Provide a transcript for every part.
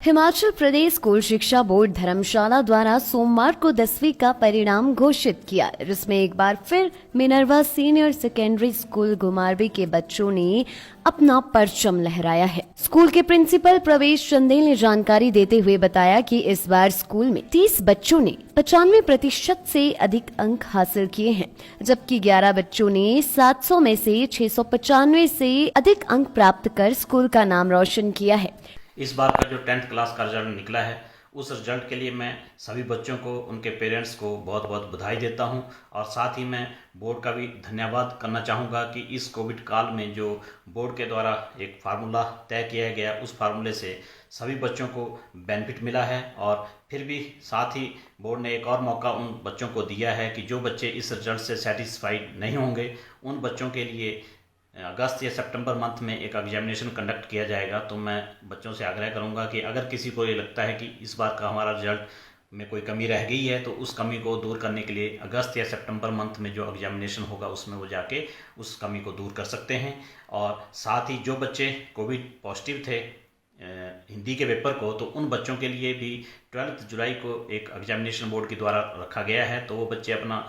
Himachal Pradesh school शिक्षा board धर्मशाला द्वारा सोमवार को 10वीं का परिणाम घोषित किया, जिसमें एक बार फिर मिनर्वा सीनियर सेकेंडरी स्कूल घुमारवी के बच्चों ने अपना परचम लहराया है। स्कूल के प्रिंसिपल प्रवेश चंदेल ने जानकारी देते हुए बताया कि इस बार स्कूल में 30 बच्चों ने 95% से अधिक अंक हासिल किए हैं, जबकि 11 बच्चों ने 700 में से 695 से अधिक अंक प्राप्त कर स्कूल का नाम रोशन किया है। इस बार का जो 10th क्लास का रिजल्ट निकला है, उस रिजल्ट के लिए मैं सभी बच्चों को, उनके पेरेंट्स को बहुत बहुत बधाई देता हूं और साथ ही मैं बोर्ड का भी धन्यवाद करना चाहूँगा कि इस कोविड काल में जो बोर्ड के द्वारा एक फार्मूला तय किया गया, उस फार्मूले से सभी बच्चों को बेनिफिट मिला है। और फिर भी साथ ही बोर्ड ने एक और मौका उन बच्चों को दिया है कि जो बच्चे इस रिजल्ट से सेटिस्फाइड नहीं होंगे, उन बच्चों के लिए अगस्त या सितंबर मंथ में एक एग्जामिनेशन कंडक्ट किया जाएगा। तो मैं बच्चों से आग्रह करूंगा कि अगर किसी को ये लगता है कि इस बार का हमारा रिजल्ट में कोई कमी रह गई है, तो उस कमी को दूर करने के लिए अगस्त या सितंबर मंथ में जो एग्जामिनेशन होगा उसमें वो जाके उस कमी को दूर कर सकते हैं। और साथ ही जो बच्चे कोविड पॉजिटिव थे हिंदी के पेपर को, तो उन बच्चों के लिए भी 12 जुलाई को एक एग्जामिनेशन बोर्ड के द्वारा रखा गया है, तो वो बच्चे अपना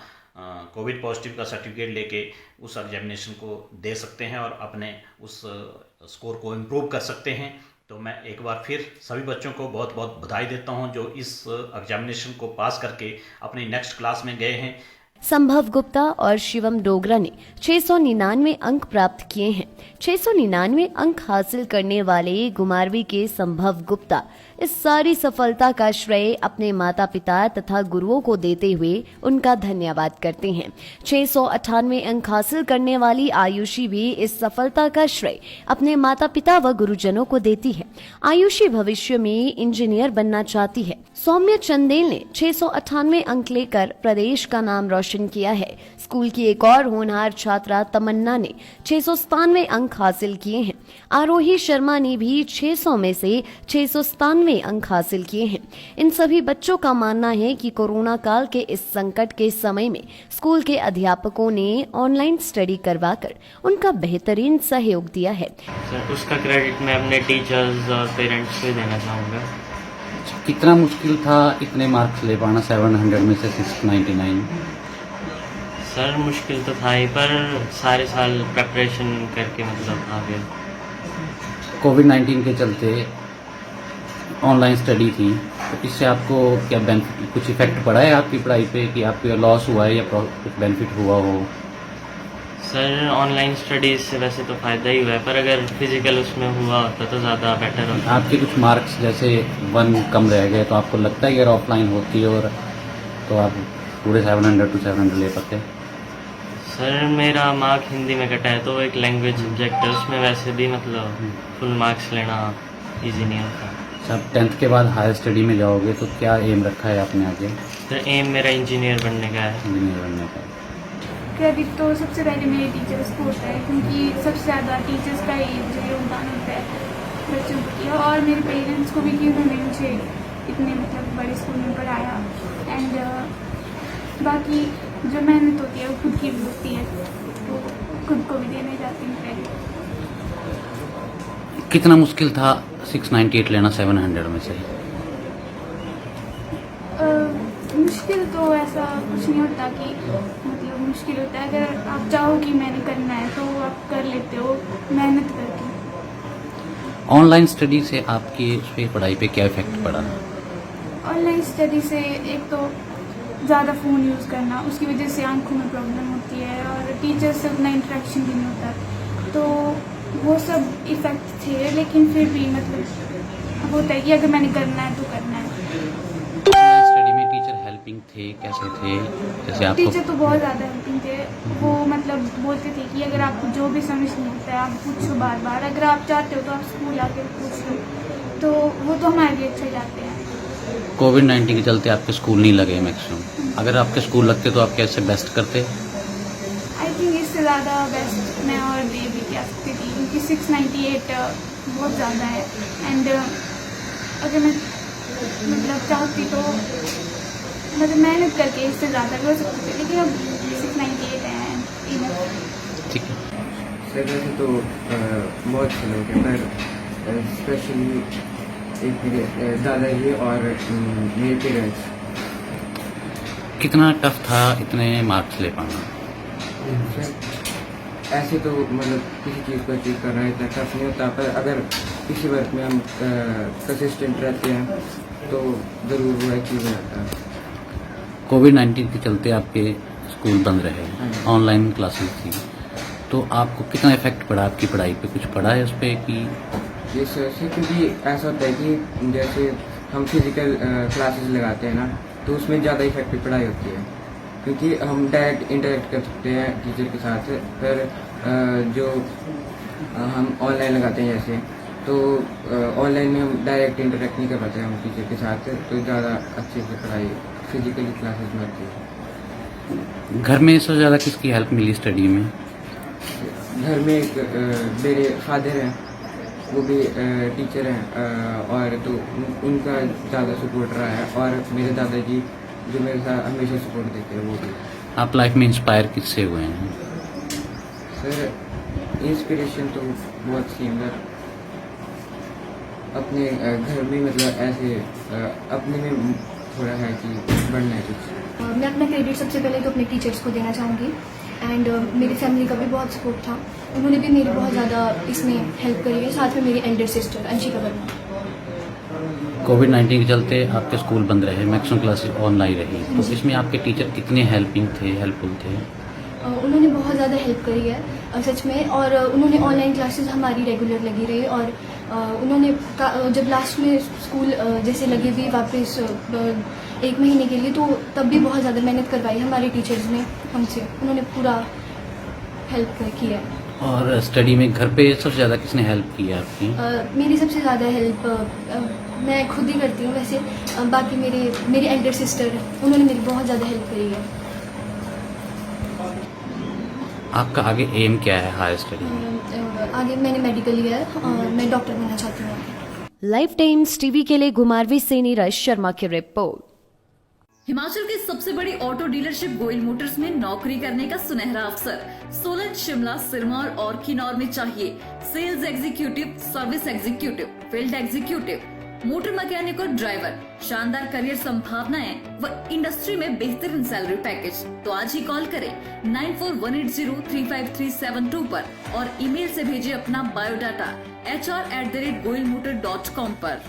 कोविड पॉजिटिव का सर्टिफिकेट लेके उस एग्जामिनेशन को दे सकते हैं और अपने उस स्कोर को इम्प्रूव कर सकते हैं। तो मैं एक बार फिर सभी बच्चों को बहुत बहुत बधाई देता हूं जो इस एग्जामिनेशन को पास करके अपनी नेक्स्ट क्लास में गए हैं। संभव गुप्ता और शिवम डोगरा ने 699 अंक प्राप्त किए हैं। 699 अंक हासिल करने वाले घुमारवी के संभव गुप्ता इस सारी सफलता का श्रेय अपने माता पिता तथा गुरुओं को देते हुए उनका धन्यवाद करते हैं। 698 अंक हासिल करने वाली आयुषी भी इस सफलता का श्रेय अपने माता पिता व गुरुजनों को देती है। आयुषी भविष्य में इंजीनियर बनना चाहती है। सौम्य चंदेल ने 698 अंक लेकर प्रदेश का नाम रोशन किया है। स्कूल की एक और होनहार छात्रा तमन्ना ने 697 अंक हासिल किए हैं। आरोही शर्मा ने भी 600 में से 697 अंक हासिल किए हैं। इन सभी बच्चों का मानना है कि कोरोना काल के इस संकट के समय में स्कूल के अध्यापकों ने ऑनलाइन स्टडी करवाकर उनका बेहतरीन सहयोग दिया है। उसका क्रेडिट मैं अपने टीचर्स और पेरेंट्स को देना चाहूँगा। कितना मुश्किल था इतने मार्क्स ले पाना 700 में से 699? सर मुश्किल तो था ही, पर सारे साल प्रेपरेशन करके मतलब आ गया। कोविड-19 के चलते ऑनलाइन स्टडी थी, तो इससे आपको क्या बेनिफिट, कुछ इफेक्ट पड़ा है आपकी पढ़ाई पे कि आपको लॉस हुआ है या कुछ बेनिफिट हुआ हो? सर ऑनलाइन स्टडीज से वैसे तो फ़ायदा ही हुआ है, पर अगर फिजिकल उसमें हुआ होता तो ज़्यादा बेटर होता। आपके कुछ मार्क्स जैसे 1 कम रह गए, तो आपको लगता है कि अगर ऑफलाइन होती और तो आप पूरे 700 to 700 ले पाते? सर मेरा मार्क हिंदी में कटा है, तो वो एक लैंग्वेज सब्जेक्ट है, उसमें वैसे भी मतलब फुल मार्क्स लेना ईजी नहीं होता। सब 10th के बाद हायर स्टडी में जाओगे तो क्या एम रखा है आपने आगे? सर एम मेरा इंजीनियर बनने का है। इंजीनियर बनने का। क्रेडिट तो सबसे पहले मेरे टीचर्स को होता है, क्योंकि सबसे ज़्यादा टीचर्स का ही जो योगदान होता है बच्चों को किया, और मेरे पेरेंट्स को भी कि उन्होंने मुझे इतने मतलब बड़े स्कूल में पढ़ाया। एंड बाकी जो मेहनत होती है वो खुद की भी होती है, तो खुद को भी देने जाती हूँ क्रेडिट। कितना मुश्किल था 698 लेना 700 में से? मुश्किल तो ऐसा कुछ नहीं होता कि मतलब मुश्किल होता है, अगर आप चाहो कि मैंने करना है तो आप कर लेते हो मेहनत करके। ऑनलाइन स्टडी से आपकी पढ़ाई पे क्या इफेक्ट पड़ा? ऑनलाइन स्टडी से एक तो ज़्यादा फ़ोन यूज़ करना, उसकी वजह से आंखों में प्रॉब्लम होती है, और टीचर से उतना इंटरेक्शन भी नहीं होता, तो वो सब इफ़ेक्ट थे। लेकिन फिर भी मतलब होता है कि अगर मैंने करना है तो करना है। स्टडी में टीचर हेल्पिंग थे, कैसे थे? जैसे आपको टीचर तो बहुत ज़्यादा हेल्पिंग थे। वो मतलब बोलते थे कि अगर आपको जो भी समझ नहीं आता है आप पूछो बार बार, अगर आप चाहते हो तो आप स्कूल आकर पूछ लो, तो वो तो हमारे लिए अच्छे जाते हैं। कोविड-19 के चलते आपके स्कूल नहीं लगे मैक्सिमम, अगर आपके स्कूल लगते तो आप कैसे बेस्ट करते? आई थिंक इससे ज़्यादा बेस्ट मैं और दे भी कह सकती थी, क्योंकि 698 बहुत ज़्यादा है। एंड अगर मैं मतलब चाहती तो मतलब मेहनत करके इससे ज़्यादा कर सकती थी, लेकिन अब 698 है इनफ। ठीक है सर वैसे तो बहुत अच्छे लोग हैं, पर स्पेशली एक मेरे दादाजी और मेरे पेरेंट्स। कितना टफ था इतने मार्क्स ले पाना? ऐसे तो मतलब किसी चीज़ को अचीव करना इतना टफ नहीं होता, पर अगर किसी वर्क में हम कंसिस्टेंट रहते हैं तो ज़रूर वो अचीव हो जाता है। कोविड-19 के चलते आपके स्कूल बंद रहे, हाँ। ऑनलाइन क्लासेस थी, तो आपको कितना इफेक्ट पड़ा आपकी पढ़ाई पे? कुछ पड़ा है उस पर कि? ये सर क्योंकि ऐसा होता है कि जैसे हम फिजिकल क्लासेस लगाते हैं ना, तो उसमें ज़्यादा इफेक्टिव पढ़ाई होती है, क्योंकि हम डायरेक्ट इंटरेक्ट कर सकते हैं टीचर के साथ। पर जो हम ऑनलाइन लगाते हैं जैसे, तो ऑनलाइन में हम डायरेक्ट इंटरेक्ट नहीं कर पाते हम टीचर के साथ, तो ज़्यादा अच्छे से पढ़ाई फिजिकली क्लासेस में होती है। घर में सबसे ज़्यादा किसकी हेल्प मिली स्टडी में? घर में एक मेरे फादर हैं, वो भी टीचर हैं, और तो उनका ज़्यादा सपोर्ट रहा है, और मेरे दादाजी जो मेरे साथ हमेशा सपोर्ट देते हैं वो भी। आप लाइफ में इंस्पायर किससे हुए हैं? सर इंस्पिरेशन तो बहुत सी मतलब अपने घर में, मतलब ऐसे अपने में थोड़ा है कि बढ़ना है कुछ। मैं अपना क्रेडिट सबसे पहले तो अपने टीचर्स को देना चाहूँगी, एंड मेरी फैमिली का भी बहुत सपोर्ट था। उन्होंने भी मेरी बहुत ज़्यादा इसमें हेल्प करी है, साथ में मेरी एल्डर सिस्टर अंशिका वर्मा। कोविड-19 के चलते आपके स्कूल बंद रहे, मैक्सिमम क्लासेस ऑनलाइन रही, तो इसमें आपके टीचर कितने हेल्पफुल थे? उन्होंने बहुत ज़्यादा हेल्प करी है सच में, और उन्होंने ऑनलाइन क्लासेस हमारी रेगुलर लगी रही, और उन्होंने जब लास्ट में स्कूल जैसे लगी हुई वापस 1 महीने के लिए, तो तब भी बहुत ज़्यादा मेहनत करवाई हमारे टीचर्स ने हमसे। उन्होंने पूरा हेल्प किया है। और स्टडी में घर पे सबसे ज़्यादा किसने हेल्प की है आपकी? मेरी सबसे ज़्यादा हेल्प मैं खुद ही करती हूँ वैसे। बाकी मेरी एल्डर सिस्टर उन्होंने मेरी बहुत ज़्यादा हेल्प करी है। आपका आगे एम क्या है हायर स्टडी में? आगे मैंने मेडिकल लिया है और मैं डॉक्टर बनना चाहती हूँ। लाइफ टाइम्स टीवी के लिए घुमारवी से नीरज शर्मा की रिपोर्ट। हिमाचल की सबसे बड़ी ऑटो डीलरशिप गोयल मोटर्स में नौकरी करने का सुनहरा अवसर। सोलन, शिमला, सिरमौर और किन्नौर में चाहिए sales executive, service executive, field executive, motor mechanic और ड्राइवर। शानदार करियर संभावनाएं व इंडस्ट्री में बेहतरीन सैलरी पैकेज। तो आज ही कॉल करें 9418035372 पर और ईमेल से भेजिए अपना बायोडाटा hr@goilmotor.com पर।